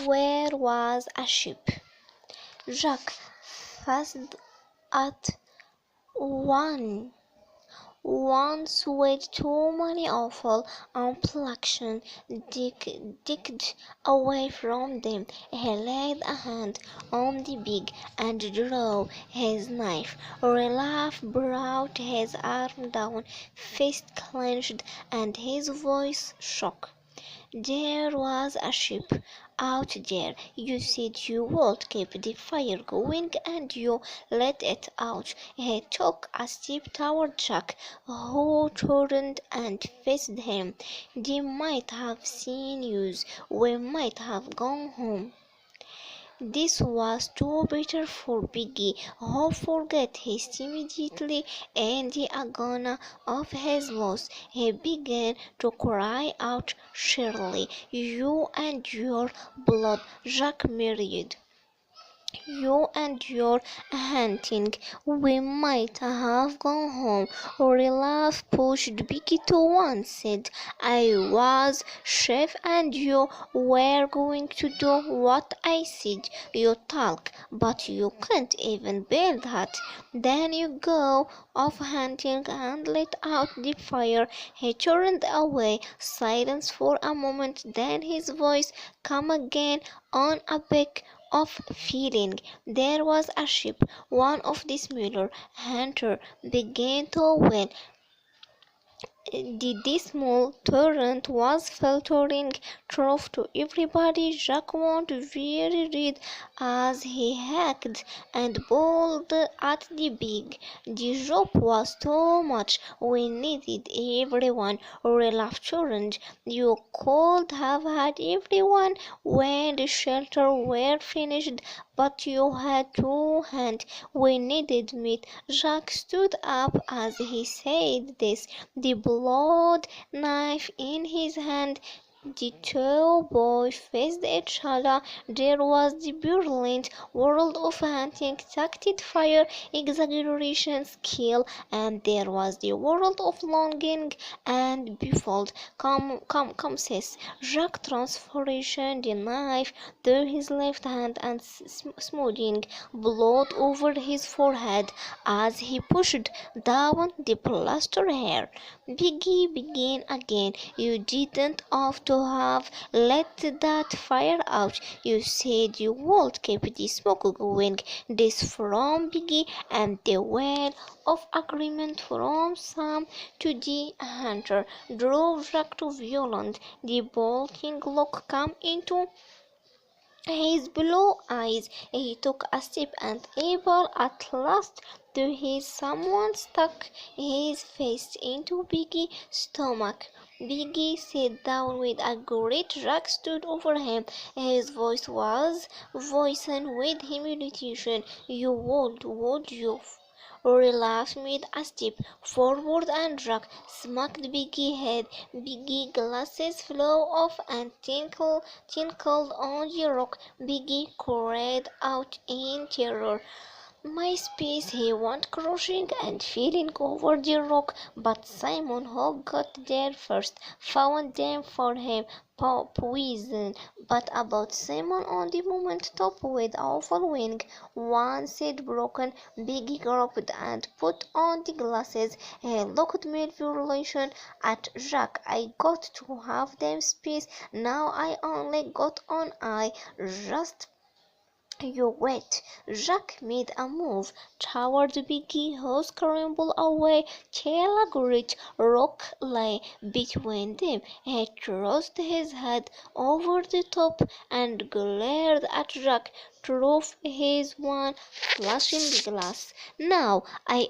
Where was a ship? Jack fussed at one. Once with too many awful unpleasant dicked away from them, he laid a hand on the big and drew his knife. Olaf brought his arm down, fist clenched, and his voice shook. There was a ship out there. You said you would keep the fire going, and you let it out. He took a step toward Jack, who turned and faced him. They might have seen you. We might have gone home. This was too bitter for Biggie, who forgot his immediately in the agony of his loss. He began to cry out shrilly, "You and your blood, Jack married. You and your hunting. We might have gone home." Olaf pushed Becky to one side. "I was chef and you were going to do what I said. You talk, but you can't even build that. Then you go off hunting and let out the fire." He turned away, silence for a moment, then his voice came again on a peak of feeling. "There was a ship, one of the smaller." Hunter began to wail. The dismal torrent was filtering through to everybody. Jack went very red as he hacked and pulled at the big. The job was too much. We needed everyone. Olaf turned. "You could have had everyone when the shelter were finished, but you had to hunt. We needed meat." Jack stood up as he said this, the blood knife in his hand. The two boys faced each other. There was the brilliant world of hunting, tactic fire, exaggeration, skill, and there was the world of longing and baffled. Come, sis." Jack transferred the knife to his left hand and smoothing blood over his forehead as he pushed down the plaster hair. Biggie began again. "You didn't ought to have let that fire out. You said you would keep the smoke going." This from Biggie, and the wail of agreement from Sam to the hunter drove Jack to violence. The bolting look came into his blue eyes. He took a step, and able at last to his someone stuck his face into Biggie's stomach. Biggie sat down with a great. Jack stood over him. His voice was voicing with humiliation. "You would you?" Olaf made a step forward and Jack smacked Biggie's head. Biggie's glasses flew off and tinkled on the rock. Biggie cried out in terror. My space, he went crushing and falling over the rock, but Simon, who got there first, found them for him. Poison. But about Simon on the moment top with awful wing, one side broken, Biggie groped and put on the glasses. He looked malevolent at Jack. "I got to have them space. Now I only got on eye. Just you wait." Jack made a move toward Biggie, who scrambled away till a great rock lay between them. He thrust his head over the top and glared at Jack through his one flashing glass. "Now I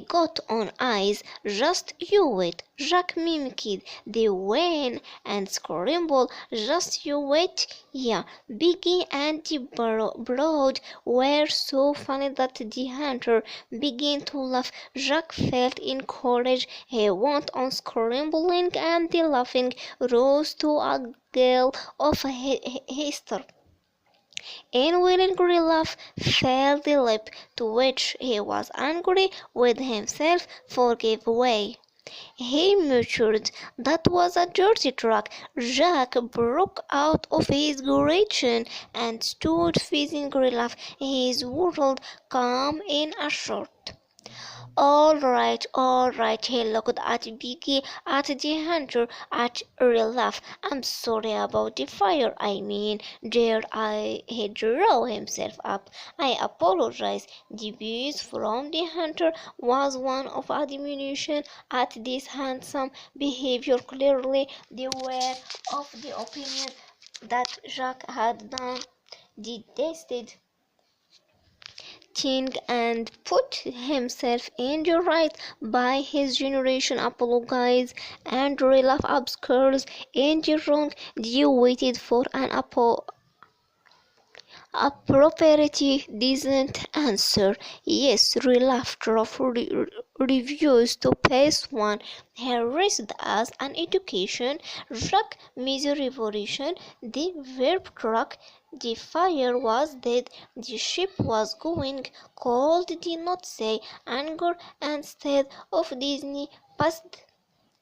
got on eyes. Just you wait." Jack mimicked the whine and scrambled. "Just you wait." Yeah, Biggie and the broad were so funny that the hunter began to laugh. Jack felt encouraged. He went on scrambling, and the laughing rose to a gale of history. In willing Olaf felt the lip to which he was angry with himself for give way. He muttered, "That was a dirty truck." Jack broke out of his gretchen and stood facing Olaf, his world calm in a short. All right, he looked at Biggie, at the hunter, at Olaf. "I'm sorry about the fire, I mean, dear." He drew himself up. "I apologize." The buzz from the hunter was one of admiration at this handsome behavior. Clearly, they were of the opinion that Jack had done the destined thing and put himself in the right by his generation. Apologize and relieve obscures in the wrong. They waited for an appropriate decent answer. "Yes." Relaughter refused to pass one. He raised as an education. Jack revolution. The verb truck. The fire was dead. The ship was going. Cold did not say anger instead of Disney past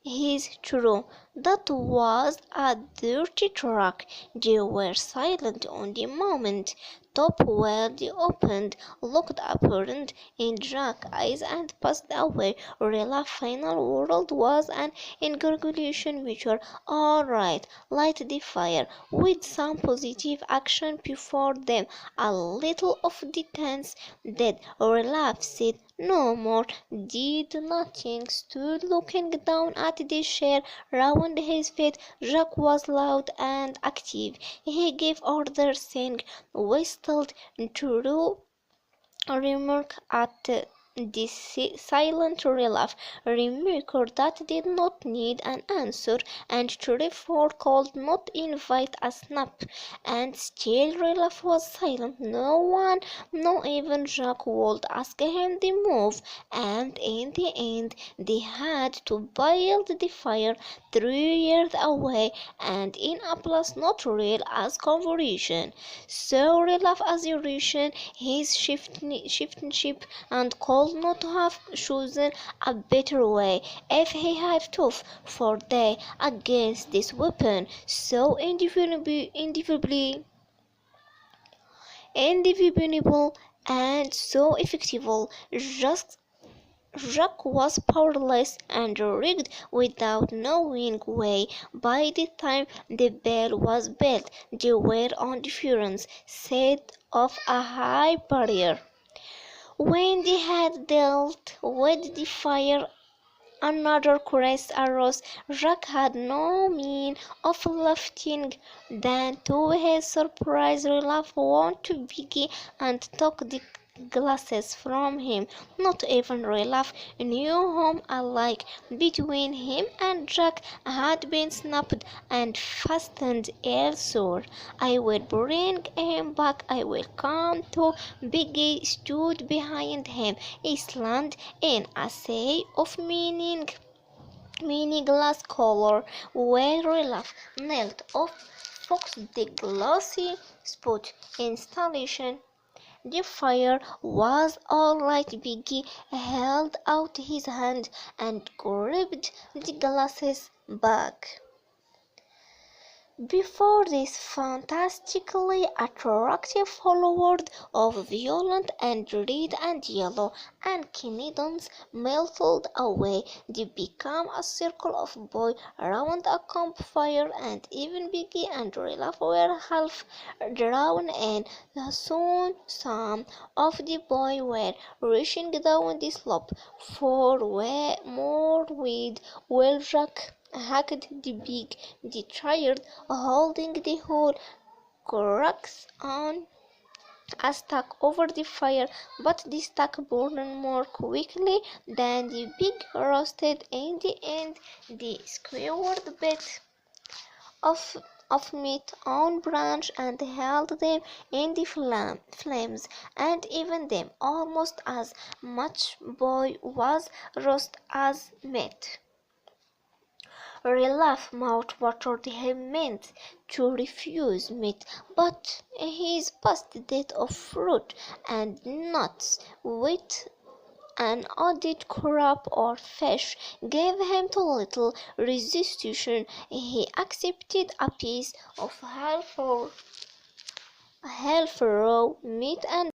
his true. That was a dirty truck. They were silent on the moment. Top wide opened, looked upward in Jack's eyes and passed away. Rella's final word was an congratulation measure. "All right, light the fire," with some positive action before them. A little of the tense dead. Rella said no more, did nothing, stood looking down at the chair round his feet. Jack was loud and active. He gave orders, sang, whistled, threw a remark at the silent relief, remark that did not need an answer, and Triford could not invite a snap, and still relief was silent. No one, not even Jack, would ask him to move, and in the end they had to build the fire 3 years away, and in a place not real as conversion. So relief as irration his ship and could not have chosen a better way if he had tough for day against this weapon so indivisible and so effective. Just Jack was powerless and rigged without knowing why. By the time the bell was built, they were on the furnace set of a high barrier. When they had dealt with the fire, another chorus arose. Jack had no means of lifting than to his surprise relief went to Biggie and took the glasses from him. Not even relief knew whom alike between him and Jack had been snapped and fastened elsewhere. "I will bring him back. I will come to." Biggie stood behind him, Island in a sea of meaningless color, where relief knelt off Fox the glossy spot installation. The fire was all right. Biggie held out his hand and grabbed the glasses back. Before this fantastically attractive world of violet and red and yellow and canyons melted away, they became a circle of boys around a campfire, and even Biggie and Rilla were half drowned in. Soon some of the boys were rushing down the slope for more weed, while Jack hacked the big, the tired, holding the whole crux on a stack over the fire, but the stack burned more quickly than the big roasted. In the end, they skewered bit of meat on branch and held them in the flames, and even them almost as much boy was roast as meat. Relief mouth watered. He meant to refuse meat, but his past debt of fruit and nuts, wheat An added crab or fish gave him too little resistance. He accepted a piece of half raw meat and